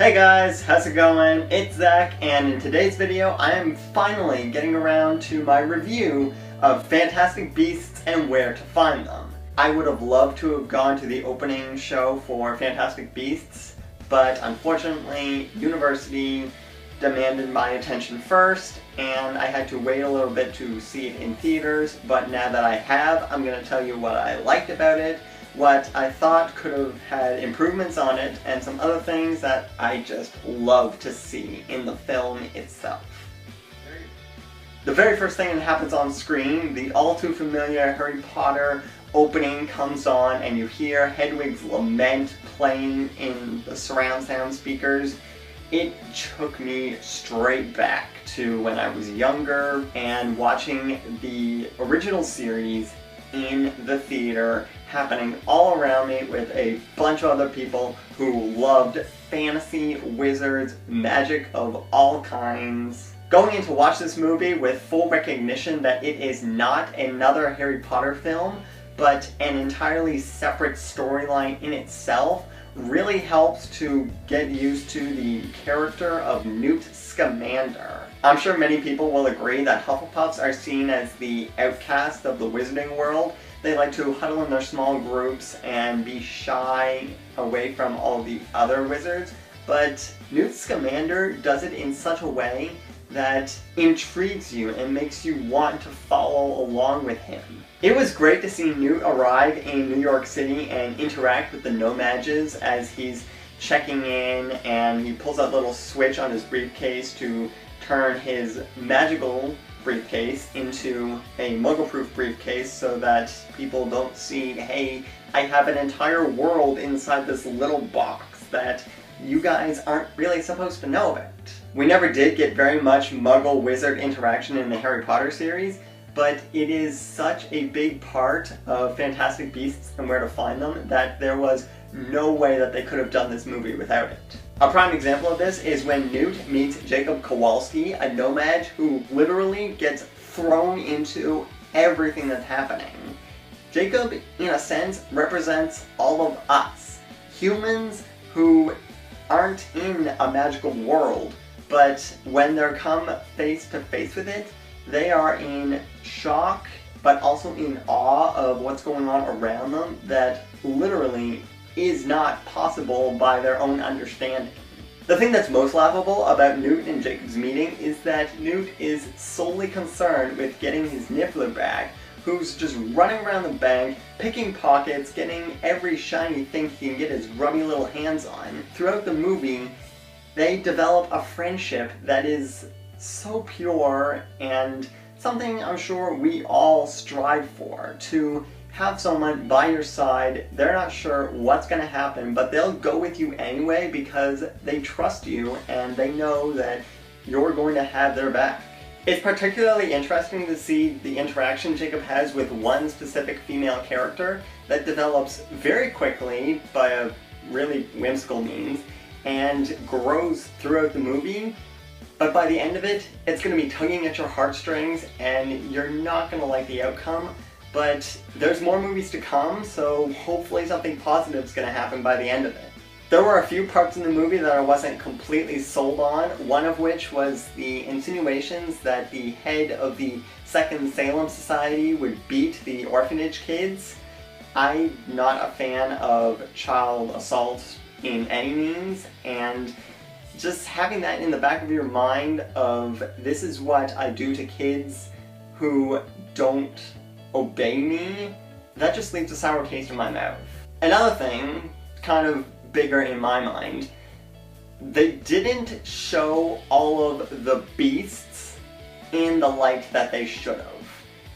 Hey guys, how's it going? It's Zach, and in today's video I am finally getting around to my review of Fantastic Beasts and Where to Find Them. I would have loved to have gone to the opening show for Fantastic Beasts, but unfortunately university demanded my attention first, and I had to wait a little bit to see it in theaters. But now that I have, I'm going to tell you what I liked about it, what I thought could have had improvements on it, and some other things that I just love to see in the film itself. The very first thing that happens on screen, the all too familiar Harry Potter opening comes on, and you hear Hedwig's lament playing in the surround sound speakers. It took me straight back to when I was younger and watching the original series in the theater, happening all around me with a bunch of other people who loved fantasy, wizards, magic of all kinds. Going in to watch this movie with full recognition that it is not another Harry Potter film, but an entirely separate storyline in itself, really helps to get used to the character of Newt Scamander. I'm sure many people will agree that Hufflepuffs are seen as the outcast of the wizarding world. They like to huddle in their small groups and be shy away from all the other wizards, but Newt Scamander does it in such a way that intrigues you and makes you want to follow along with him. It was great to see Newt arrive in New York City and interact with the No-Mages as he's checking in, and he pulls out a little switch on his briefcase to turn his magical briefcase into a muggle-proof briefcase so that people don't see, hey, I have an entire world inside this little box that you guys aren't really supposed to know about. We never did get very much muggle-wizard interaction in the Harry Potter series, but it is such a big part of Fantastic Beasts and Where to Find Them that there was no way that they could have done this movie without it. A prime example of this is when Newt meets Jacob Kowalski, a no-mage who literally gets thrown into everything that's happening. Jacob, in a sense, represents all of us. Humans who aren't in a magical world, but when they're come face to face with it, they are in shock, but also in awe of what's going on around them that literally is not possible by their own understanding. The thing that's most laughable about Newt and Jacob's meeting is that Newt is solely concerned with getting his Niffler back, who's just running around the bank, picking pockets, getting every shiny thing he can get his grubby little hands on. Throughout the movie, they develop a friendship that is so pure and something I'm sure we all strive for, to have someone by your side. They're not sure what's going to happen, but they'll go with you anyway because they trust you and they know that you're going to have their back. It's particularly interesting to see the interaction Jacob has with one specific female character that develops very quickly by a really whimsical means and grows throughout the movie. But by the end of it, it's going to be tugging at your heartstrings and you're not going to like the outcome. But there's more movies to come, so hopefully something positive is going to happen by the end of it. There were a few parts in the movie that I wasn't completely sold on, one of which was the insinuations that the head of the Second Salem Society would beat the orphanage kids. I'm not a fan of child assault in any means, and just having that in the back of your mind of this is what I do to kids who don't obey me, that just leaves a sour taste in my mouth. Another thing, kind of bigger in my mind, they didn't show all of the beasts in the light that they should have.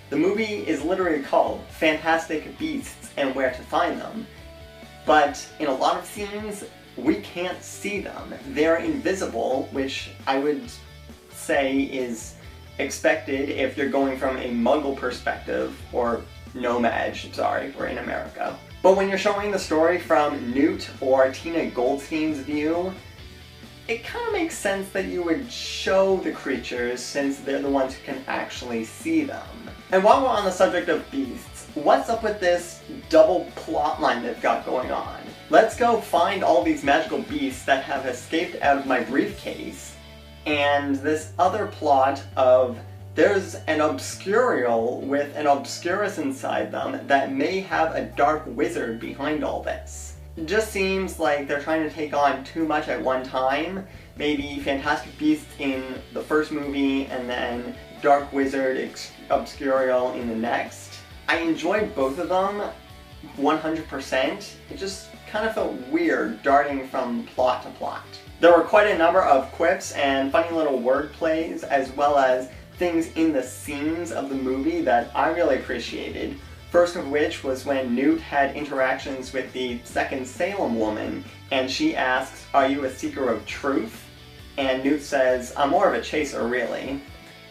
The movie is literally called Fantastic Beasts and Where to Find Them, but in a lot of scenes we can't see them. They're invisible, which I would say is expected if you're going from a muggle perspective, or no-mage, sorry, we're in America. But when you're showing the story from Newt or Tina Goldstein's view, it kind of makes sense that you would show the creatures since they're the ones who can actually see them. And while we're on the subject of beasts, what's up with this double plot line they've got going on? Let's go find all these magical beasts that have escaped out of my briefcase, and this other plot of there's an Obscurial with an Obscurus inside them that may have a dark wizard behind all this. It just seems like they're trying to take on too much at one time. Maybe Fantastic Beasts in the first movie and then Dark Wizard Obscurial in the next. I enjoyed both of them 100%. It just kind of felt weird darting from plot to plot. There were quite a number of quips and funny little word plays, as well as things in the scenes of the movie that I really appreciated. First of which was when Newt had interactions with the second Salem woman, and she asks, "Are you a seeker of truth?" And Newt says, "I'm more of a chaser, really."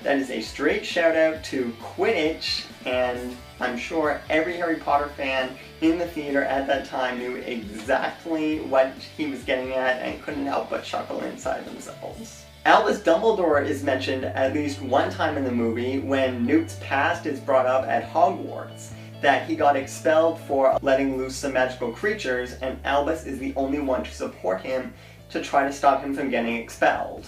That is a straight shout out to Quidditch, and I'm sure every Harry Potter fan in the theater at that time knew exactly what he was getting at and couldn't help but chuckle inside themselves. Albus Dumbledore is mentioned at least one time in the movie when Newt's past is brought up at Hogwarts, that he got expelled for letting loose some magical creatures, and Albus is the only one to support him to try to stop him from getting expelled.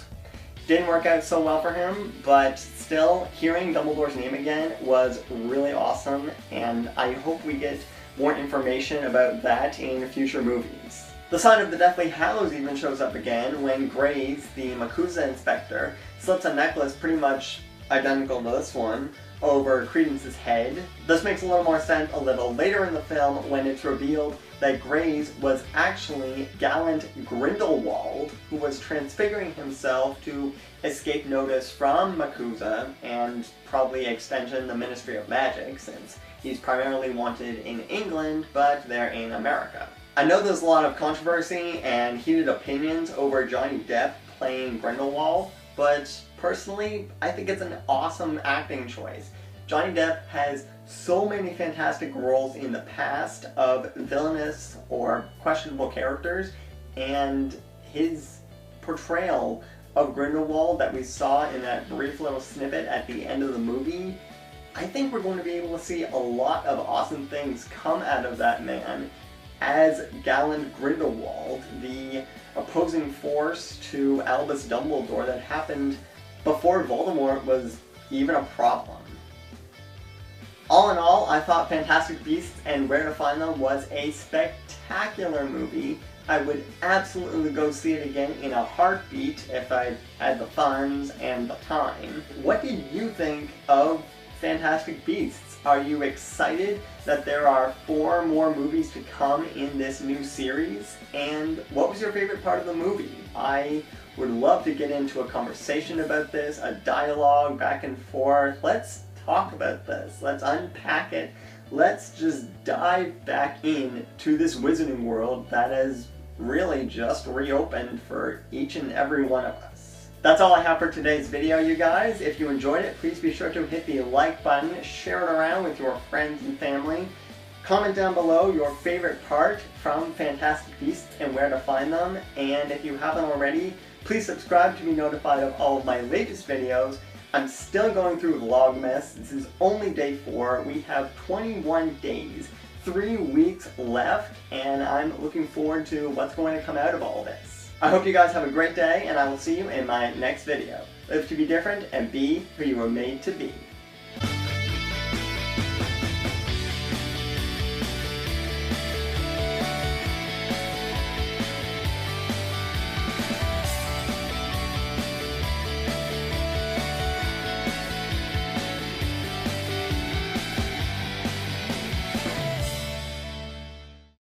Didn't work out so well for him, but still, hearing Dumbledore's name again was really awesome, and I hope we get more information about that in future movies. The sign of the Deathly Hallows even shows up again when Grace, the MACUSA inspector, slips a necklace pretty much identical to this one over Credence's head. This makes a little more sense a little later in the film when it's revealed that Grace was actually gallant Grindelwald, who was transfiguring himself to escape notice from MACUSA and probably extension the Ministry of Magic, since he's primarily wanted in England, but they're in America. I know there's a lot of controversy and heated opinions over Johnny Depp playing Grindelwald, but personally, I think it's an awesome acting choice. Johnny Depp has so many fantastic roles in the past of villainous or questionable characters, and his portrayal of Grindelwald that we saw in that brief little snippet at the end of the movie, I think we're going to be able to see a lot of awesome things come out of that man as gallant Grindelwald, the opposing force to Albus Dumbledore that happened before Voldemort was even a problem. All in all, I thought Fantastic Beasts and Where to Find Them was a spectacular movie. I would absolutely go see it again in a heartbeat if I had the funds and the time. What did you think of Fantastic Beasts? Are you excited that there are 4 more movies to come in this new series? And what was your favorite part of the movie? I would love to get into a conversation about this, a dialogue back and forth. Let's talk about this. Let's unpack it. Let's just dive back in to this wizarding world that has really just reopened for each and every one of us. That's all I have for today's video, you guys. If you enjoyed it, please be sure to hit the like button, share it around with your friends and family. Comment down below your favorite part from Fantastic Beasts and Where to Find Them. And if you haven't already, please subscribe to be notified of all of my latest videos. I'm still going through Vlogmas. This is only day 4. We have 21 days, 3 weeks left, and I'm looking forward to what's going to come out of all this. I hope you guys have a great day, and I will see you in my next video. Live to be different and be who you were made to be.